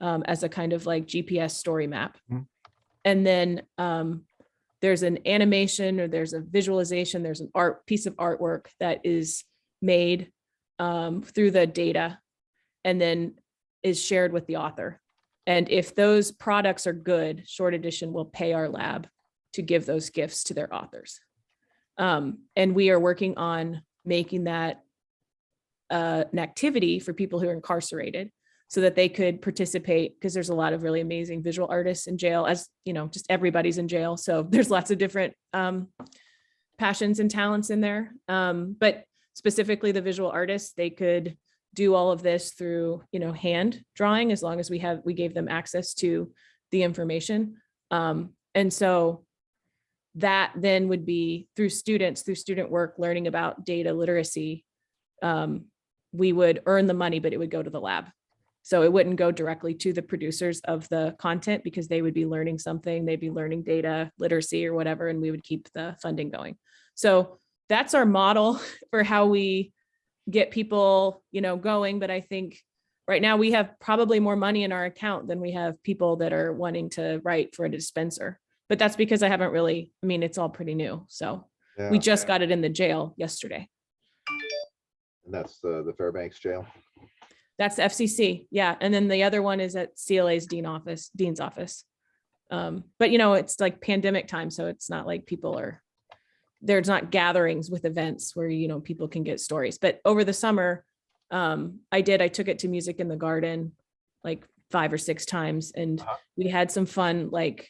as a kind of like GPS story map. Mm-hmm. And then there's an animation, or there's a visualization, there's an piece of artwork that is made through the data and then is shared with the author. And if those products are good, Short Edition will pay our lab to give those gifts to their authors. And we are working on making that an activity for people who are incarcerated, so that they could participate, because there's a lot of really amazing visual artists in jail, as just everybody's in jail. So there's lots of different passions and talents in there. But specifically the visual artists, they could do all of this through, hand drawing, as long as we gave them access to the information. And so that then would be through student work, learning about data literacy. We would earn the money, but it would go to the lab. So it wouldn't go directly to the producers of the content, because they would be learning something, they'd be learning data literacy or whatever, and we would keep the funding going. So that's our model for how we get people, going. But I think right now we have probably more money in our account than we have people that are wanting to write for a dispenser. But that's because it's all pretty new. So we just got it in the jail yesterday. And that's the Fairbanks jail. That's the FCC. Yeah. And then the other one is at CLA's dean's office. But you know, it's like pandemic time. So it's not like there's not gatherings with events where, you know, people can get stories. But over the summer, I took it to Music in the Garden like 5 or 6 times. And we had some fun, like,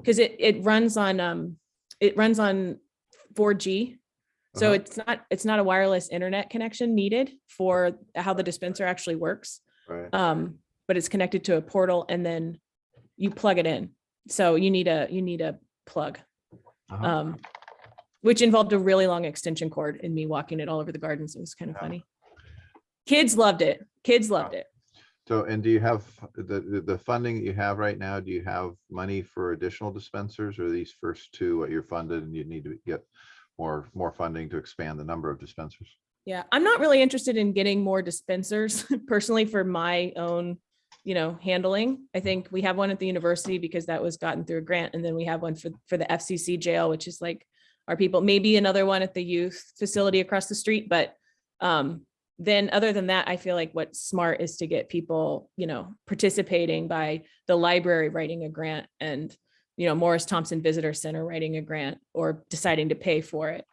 cause it runs on 4G. So it's not a wireless internet connection needed for how the dispenser actually works. Right. But it's connected to a portal and then you plug it in. So you need a plug, which involved a really long extension cord and me walking it all over the gardens. It was kind of funny. Kids loved it. So, and do you have the funding that you have right now? Do you have money for additional dispensers, or these first 2 what you're funded and you need to get more funding to expand the number of dispensers? Yeah, I'm not really interested in getting more dispensers personally for my own, you know, handling. I think we have one at the university because that was gotten through a grant. And then we have one for the FCC jail, which is like our people, maybe another one at the youth facility across the street. But then other than that, I feel like what's smart is to get people, you know, participating by the library writing a grant and, you know, Morris Thompson Visitor Center writing a grant or deciding to pay for it,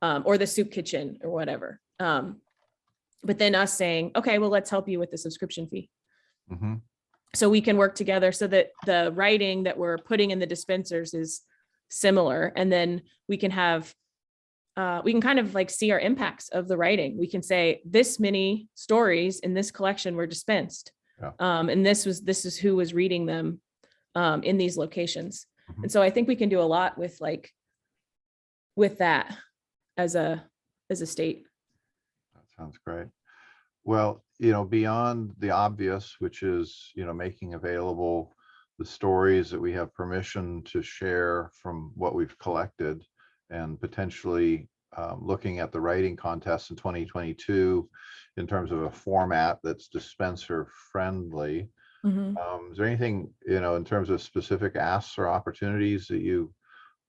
or the soup kitchen or whatever. But then us saying, okay, well, let's help you with the subscription fee. So we can work together so that the writing that we're putting in the dispensers is similar. And then we can have, we can kind of like see our impacts of the writing. We can say this many stories in this collection were dispensed. Yeah. And this is who was reading them in these locations. And so I think we can do a lot with that as a state. That sounds great. Well, you know, beyond the obvious, which is, you know, making available the stories that we have permission to share from what we've collected, and potentially looking at the writing contest in 2022 in terms of a format that's dispenser friendly. Is there anything, you know, in terms of specific asks or opportunities that you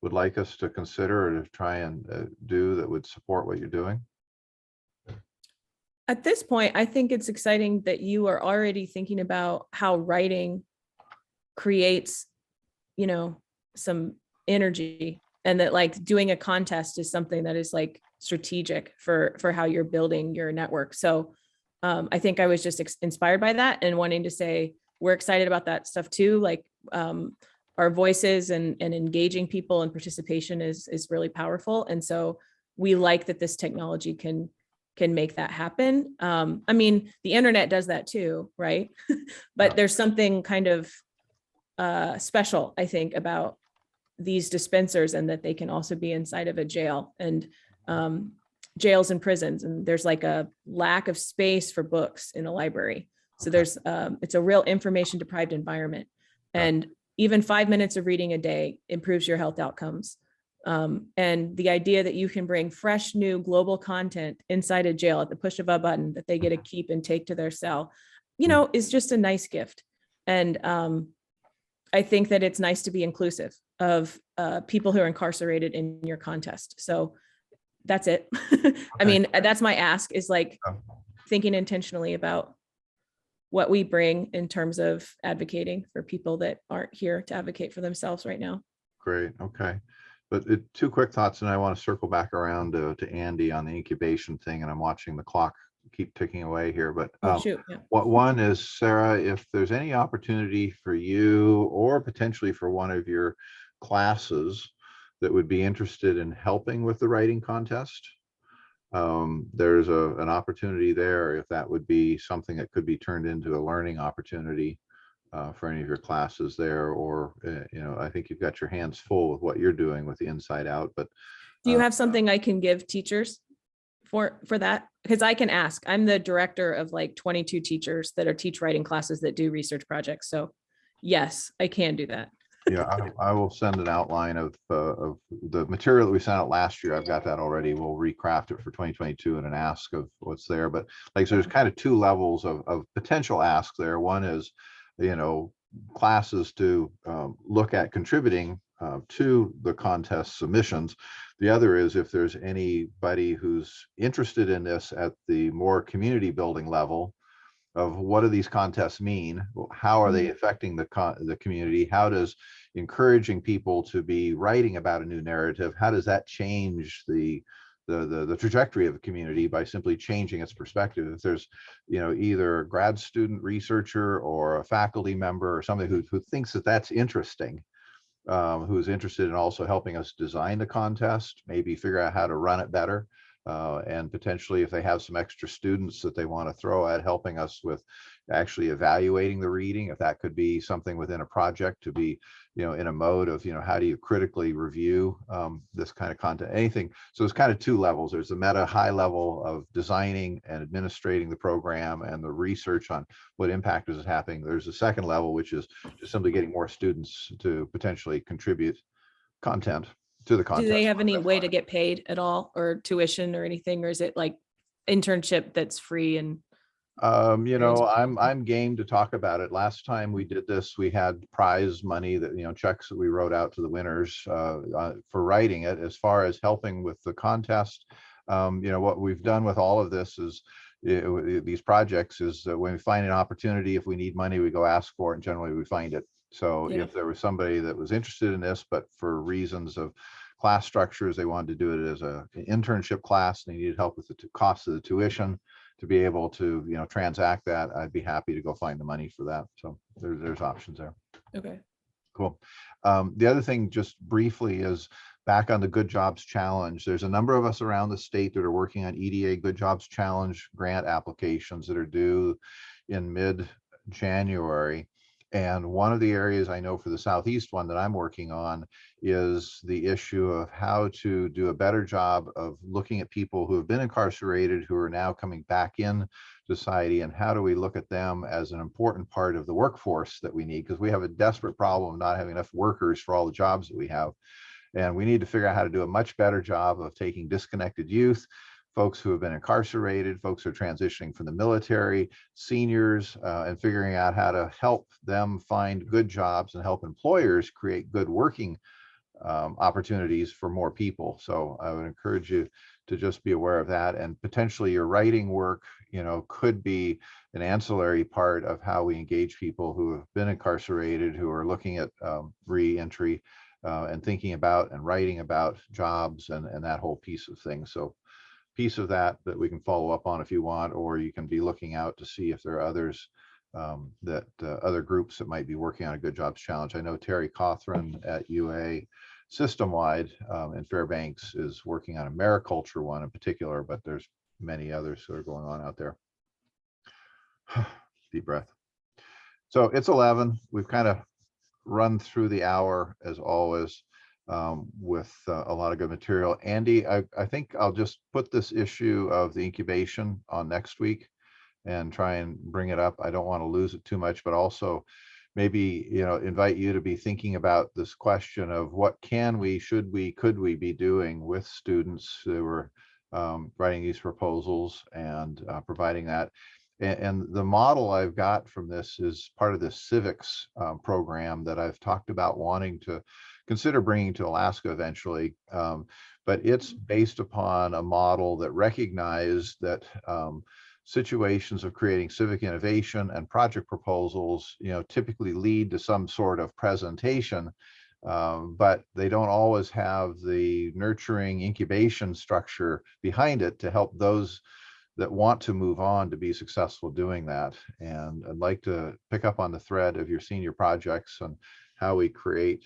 would like us to consider or to try and do that would support what you're doing? At this point, I think it's exciting that you are already thinking about how writing creates, you know, some energy, and that like doing a contest is something that is like strategic for how you're building your network. So I think I was just inspired by that and wanting to say, we're excited about that stuff too. Like our voices and engaging people and participation is really powerful. And so we like that this technology can make that happen. I mean, the internet does that too, right? But there's something kind of special, I think, about these dispensers, and that they can also be inside of a jail and jails and prisons. And there's like a lack of space for books in a library. So there's it's a real information deprived environment, and even 5 minutes of reading a day improves your health outcomes. And the idea that you can bring fresh, new global content inside a jail at the push of a button that they get to keep and take to their cell, you know, is just a nice gift. And I think that it's nice to be inclusive of people who are incarcerated in your contest. So that's it. I mean, that's my ask, is like thinking intentionally about what we bring in terms of advocating for people that aren't here to advocate for themselves right now. Great. Okay. But 2 quick thoughts, and I want to circle back around to Andy on the incubation thing, and I'm watching the clock keep ticking away here. But one is, Sarah, if there's any opportunity for you or potentially for one of your classes that would be interested in helping with the writing contest, there's an opportunity there, if that would be something that could be turned into a learning opportunity for any of your classes there, or you know, I think you've got your hands full with what you're doing with the Inside Out. But do you have something I can give teachers for that? Because I can ask. I'm the director of like 22 teachers that are teach writing classes that do research projects. So yes, I can do that. Yeah, I will send an outline of the material that we sent out last year. I've got that already. We'll recraft it for 2022 and an ask of what's there. But like, so there's kind of 2 levels of potential asks there. One is, you know, classes to look at contributing to the contest submissions. The other is if there's anybody who's interested in this at the more community building level, of what do these contests mean? How are they affecting the community? How does encouraging people to be writing about a new narrative, how does that change the trajectory of a community by simply changing its perspective? If there's, either a grad student researcher or a faculty member or somebody who thinks that that's interesting, who's interested in also helping us design the contest, maybe figure out how to run it better. And potentially if they have some extra students that they want to throw at helping us with actually evaluating the reading, if that could be something within a project to be, in a mode of, how do you critically review this kind of content, anything. So it's kind of two levels. There's the meta high level of designing and administrating the program and the research on what impact is happening. There's a second level, which is just simply getting more students to potentially contribute content to the Do contest. they have any way to get paid at all, or tuition or anything, or is it like internship that's free? And I'm game to talk about it. Last time we did this, we had prize money that, checks that we wrote out to the winners for writing it. As far as helping with the contest, what we've done with all of this is these projects is that when we find an opportunity, if we need money, we go ask for it, and generally we find it. So Yeah. if there was somebody that was interested in this, but for reasons of class structures, they wanted to do it as an internship class, and they needed help with the cost of the tuition to be able to, transact that, I'd be happy to go find the money for that. So there's options there. okay. Cool. The other thing, just briefly, is back on the Good Jobs Challenge. There's a number of us around the state that are working on EDA Good Jobs Challenge grant applications that are due in mid-January. And one of the areas I know for the Southeast one that I'm working on is the issue of how to do a better job of looking at people who have been incarcerated, who are now coming back in society, and how do we look at them as an important part of the workforce that we need, because we have a desperate problem of not having enough workers for all the jobs that we have. And we need to figure out how to do a much better job of taking disconnected youth, folks who have been incarcerated, folks who are transitioning from the military, seniors, and figuring out how to help them find good jobs and help employers create good working opportunities for more people. So I would encourage you to just be aware of that, and potentially your writing work, could be an ancillary part of how we engage people who have been incarcerated, who are looking at re-entry and thinking about and writing about jobs and that whole piece of things. So piece of that we can follow up on if you want, or you can be looking out to see if there are others other groups that might be working on a Good Jobs Challenge. I know Terry Cothran at UA system-wide in Fairbanks is working on a mariculture one in particular, but there's many others that are going on out there. Deep breath. So it's 11. We've kind of run through the hour as always with a lot of good material. Andy, I think I'll just put this issue of the incubation on next week and try and bring it up. I don't want to lose it too much, but also maybe, invite you to be thinking about this question of what can we, should we, could we be doing with students who are writing these proposals and providing that. And the model I've got from this is part of this civics program that I've talked about wanting to consider bringing to Alaska eventually. But it's based upon a model that recognized that situations of creating civic innovation and project proposals, typically lead to some sort of presentation, but they don't always have the nurturing incubation structure behind it to help those that want to move on to be successful doing that. And I'd like to pick up on the thread of your senior projects and how we create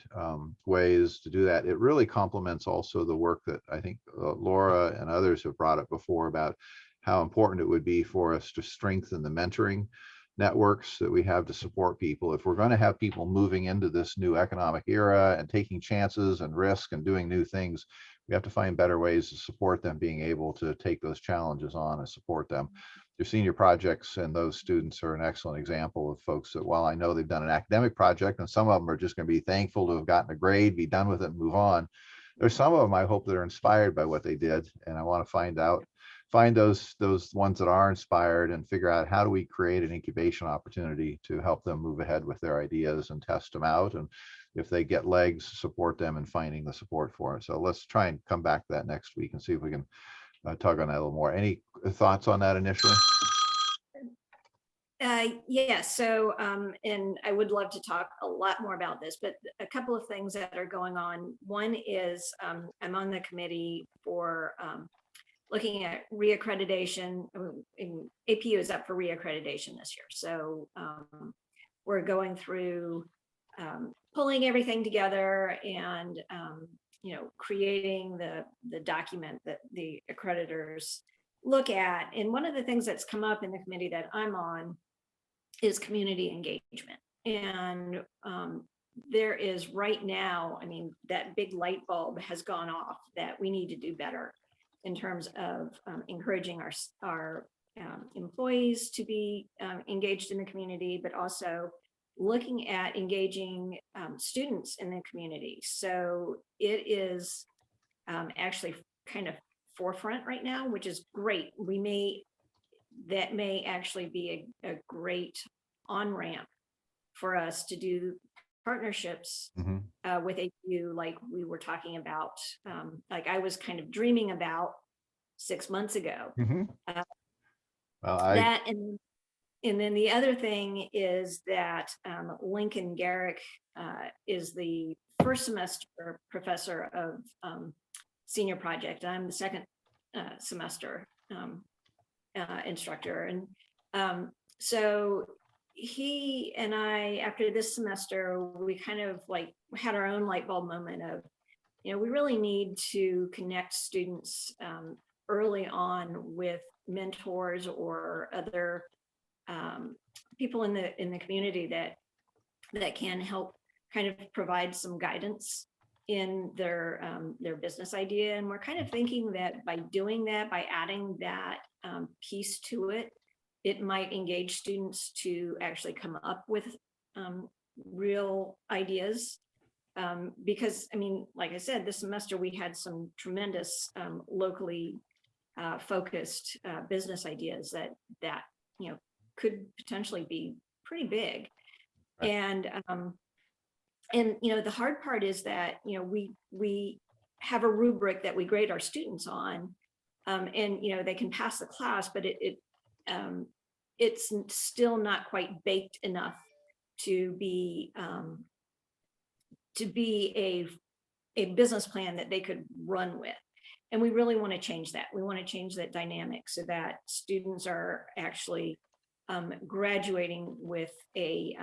ways to do that. It really complements also the work that I think Laura and others have brought up before about how important it would be for us to strengthen the mentoring networks that we have to support people. If we're going to have people moving into this new economic era and taking chances and risk and doing new things, we have to find better ways to support them being able to take those challenges on and support them. Your senior projects and those students are an excellent example of folks that, while I know they've done an academic project and some of them are just going to be thankful to have gotten a grade, be done with it and move on, there's some of them I hope that are inspired by what they did, and I want to find those ones that are inspired and figure out how do we create an incubation opportunity to help them move ahead with their ideas and test them out. And if they get legs, support them in finding the support for it. So let's try and come back to that next week and see if we can tug on that a little more. Any thoughts on that initially? Yeah, so, and I would love to talk a lot more about this, but a couple of things that are going on. One is I'm on the committee for looking at reaccreditation. APU is up for reaccreditation this year. So we're going through pulling everything together and, creating the document that the accreditors look at. And one of the things that's come up in the committee that I'm on is community engagement. And there is right now, I mean, that big light bulb has gone off that we need to do better in terms of encouraging our employees to be engaged in the community, but also looking at engaging students in the community. So it is actually kind of forefront right now, which is great. That may actually be a great on-ramp for us to do partnerships with APU, like we were talking about, like I was kind of dreaming about 6 months ago. Well, That and then the other thing is that Lincoln Garrick is the first semester professor of senior project. I'm the second semester instructor. And so he and I, after this semester, we kind of like had our own light bulb moment of, we really need to connect students early on with mentors or other people in the community that can help kind of provide some guidance in their business idea. And we're kind of thinking that by doing that, by adding that piece to it, it might engage students to actually come up with real ideas. Because, I mean, like I said, this semester we had some tremendous locally focused business ideas that could potentially be pretty big. Right. And the hard part is that we have a rubric that we grade our students on, and they can pass the class, but it's still not quite baked enough to be a business plan that they could run with. And we really want to change that. We want to change that dynamic so that students are actually graduating with a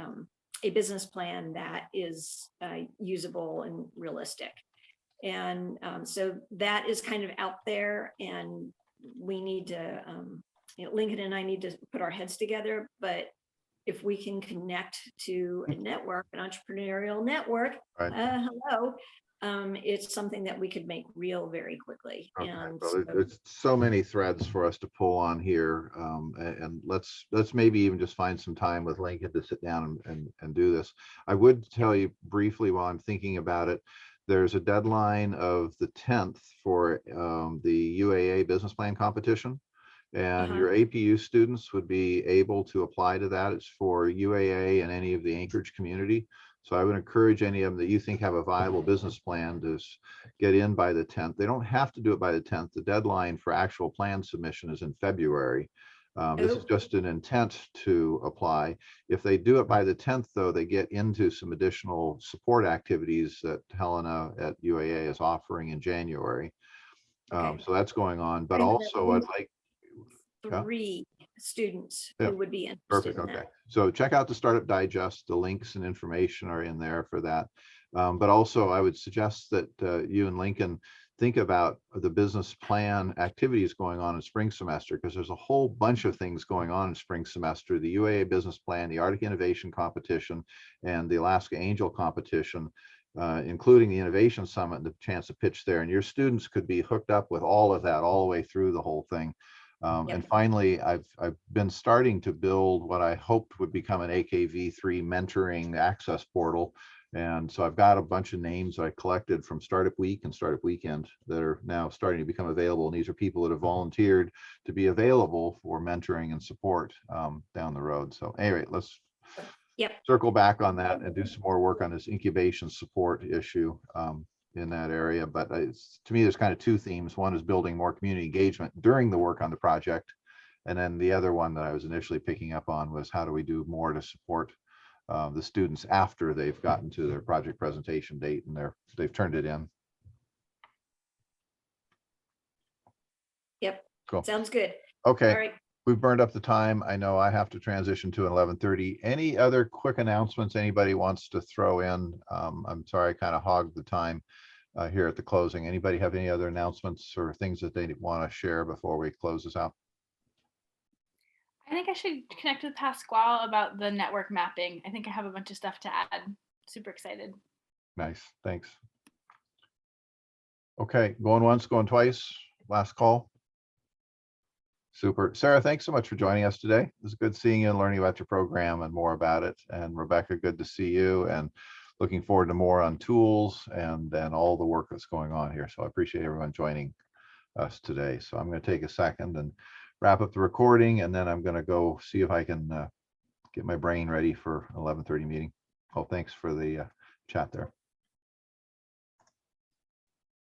business plan that is usable and realistic. And so that is kind of out there, and we need to, Lincoln and I need to put our heads together. But if we can connect to a network, an entrepreneurial network, Right. Hello, it's something that we could make real very quickly. Okay. And Well, there's so many threads for us to pull on here, and let's maybe even just find some time with Lincoln to sit down and do this. I would tell you briefly while I'm thinking about it, there's a deadline of the 10th for the UAA business plan competition, and your APU students would be able to apply to that. It's for UAA and any of the Anchorage community. So I would encourage any of them that you think have a viable business plan to get in by the 10th. They don't have to do it by the 10th. The deadline for actual plan submission is in February. This is just an intent to apply. If they do it by the 10th, though, they get into some additional support activities that Helena at UAA is offering in January. Okay. So that's going on. But And also I'd like 3 students Yeah. who would be interested Perfect. in Okay. that. So check out the Startup Digest. The links and information are in there for that. But also I would suggest that you and Lincoln think about the business plan activities going on in spring semester, because there's a whole bunch of things going on in spring semester: the UAA business plan, the Arctic Innovation Competition, and the Alaska Angel Competition, including the Innovation Summit and the chance to pitch there. And your students could be hooked up with all of that all the way through the whole thing. And finally, I've been starting to build what I hoped would become an AKV3 mentoring access portal. And so I've got a bunch of names I collected from Startup Week and Startup Weekend that are now starting to become available. And these are people that have volunteered to be available for mentoring and support down the road. So anyway, let's Yep. circle back on that and do some more work on this incubation support issue in that area. But to me, there's kind of two themes. One is building more community engagement during the work on the project. And then the other one that I was initially picking up on was how do we do more to support the students after they've gotten to their project presentation date and they've turned it in. Yep. Cool. Sounds good. Okay. All right. We've burned up the time. I know I have to transition to 11:30. Any other quick announcements anybody wants to throw in? I'm sorry, I kind of hogged the time here at the closing. Anybody have any other announcements or things that they want to share before we close this out? I think I should connect with Pasquale about the network mapping. I think I have a bunch of stuff to add. Super excited. Nice, thanks. Okay, going once, going twice. Last call. Super. Sarah, thanks so much for joining us today. It was good seeing you and learning about your program and more about it. And Rebecca, good to see you and looking forward to more on tools and all the work that's going on here. So I appreciate everyone joining us today. So I'm going to take a second and wrap up the recording, and then I'm going to go see if I can get my brain ready for 11:30 meeting. Oh, thanks for the chat there.